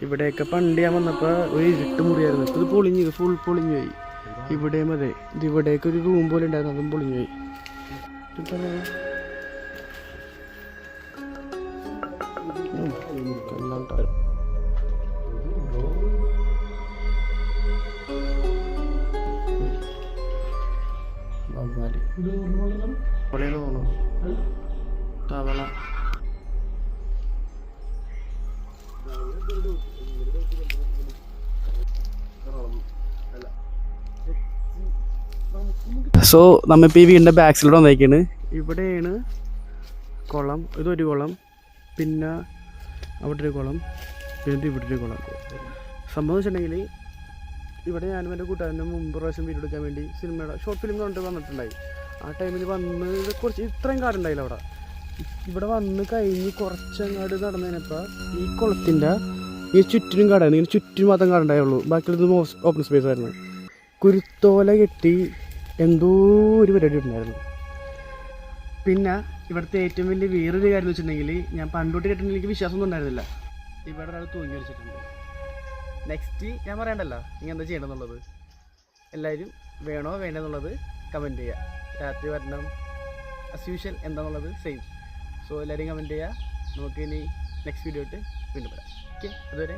ഇവിടെയൊക്കെ പണ്ട് ഞാൻ വന്നപ്പോൾ ഒരു ഇരുട്ട് മുറിയായിരുന്നു. ഇത് പൊളിഞ്ഞു, ഫുൾ പൊളിഞ്ഞു പോയി. ഇവിടെയും അതെ, ഇത് ഇവിടേക്ക് ഒരു റൂം പോലെ ഉണ്ടായിരുന്നു, അതും പൊളിഞ്ഞു പോയി. തവള സോ നമ്മളിപ്പോൾ ഈ വീടിൻ്റെ ബാക്ക് സൈഡിൽ വന്നേക്കാണ്. ഇവിടെയാണ് കുളം, ഇതൊരു കുളം, പിന്നെ അവിടെ ഒരു കുളം, പിന്നെ ഇവിടെ ഒരു കുളം. സംഭവം വെച്ചിട്ടുണ്ടെങ്കിൽ ഇവിടെ ഞാനും എൻ്റെ കൂട്ടുകാരൻ്റെ മുമ്പ് പ്രാവശ്യം വീഡിയോ എടുക്കാൻ വേണ്ടി സിനിമയുടെ ഷോർട്ട് ഫിലിം കൊണ്ട് വന്നിട്ടുണ്ടായി. ആ ടൈമിൽ വന്ന് കുറച്ച് ഇത്രയും കാടുണ്ടായില്ല അവിടെ. ഇവിടെ വന്ന് കഴിഞ്ഞ് കുറച്ചങ്ങാട് നടന്നു കഴിഞ്ഞപ്പോൾ ഈ കുളത്തിൻ്റെ ഈ ചുറ്റിനും കാടായിരുന്നു. ഇങ്ങനെ ചുറ്റിനും മാത്രം കാടുണ്ടായുള്ളൂ, ബാക്കിയുള്ളത് ഓപ്പൺ സ്പേസ് ആയിരുന്നു. കുരുത്തോല കെട്ടി എന്തോ ഒരു പരിപാടി ഉണ്ടായിരുന്നു. പിന്നെ ഇവിടുത്തെ ഏറ്റവും വലിയ വേറൊരു കാര്യം എന്ന് വെച്ചിട്ടുണ്ടെങ്കിൽ, ഞാൻ പണ്ടോട്ട് കേട്ടിട്ടുണ്ടെങ്കിൽ എനിക്ക് വിശ്വാസമൊന്നും ഉണ്ടായിരുന്നില്ല, ഇവിടെ ഒരാൾ തൂങ്ങി വെച്ചിട്ടുണ്ട്. നെക്സ്റ്റ് ഞാൻ പറയണ്ടല്ലോ നിങ്ങൾ എന്താ ചെയ്യണമെന്നുള്ളത്. എല്ലാവരും വേണോ വേണ്ടെന്നുള്ളത് കമൻറ്റ് ചെയ്യുക. രാത്രി വരണം അസ് യൂഷ്വൽ എന്താണെന്നുള്ളത് സെയിം. സോ എല്ലാവരും കമൻറ്റ് ചെയ്യുക. നമുക്ക് ഇനി നെക്സ്റ്റ് വീഡിയോ ഇട്ട് വീണ്ടും വരാം. ഓക്കെ, അതുവരെ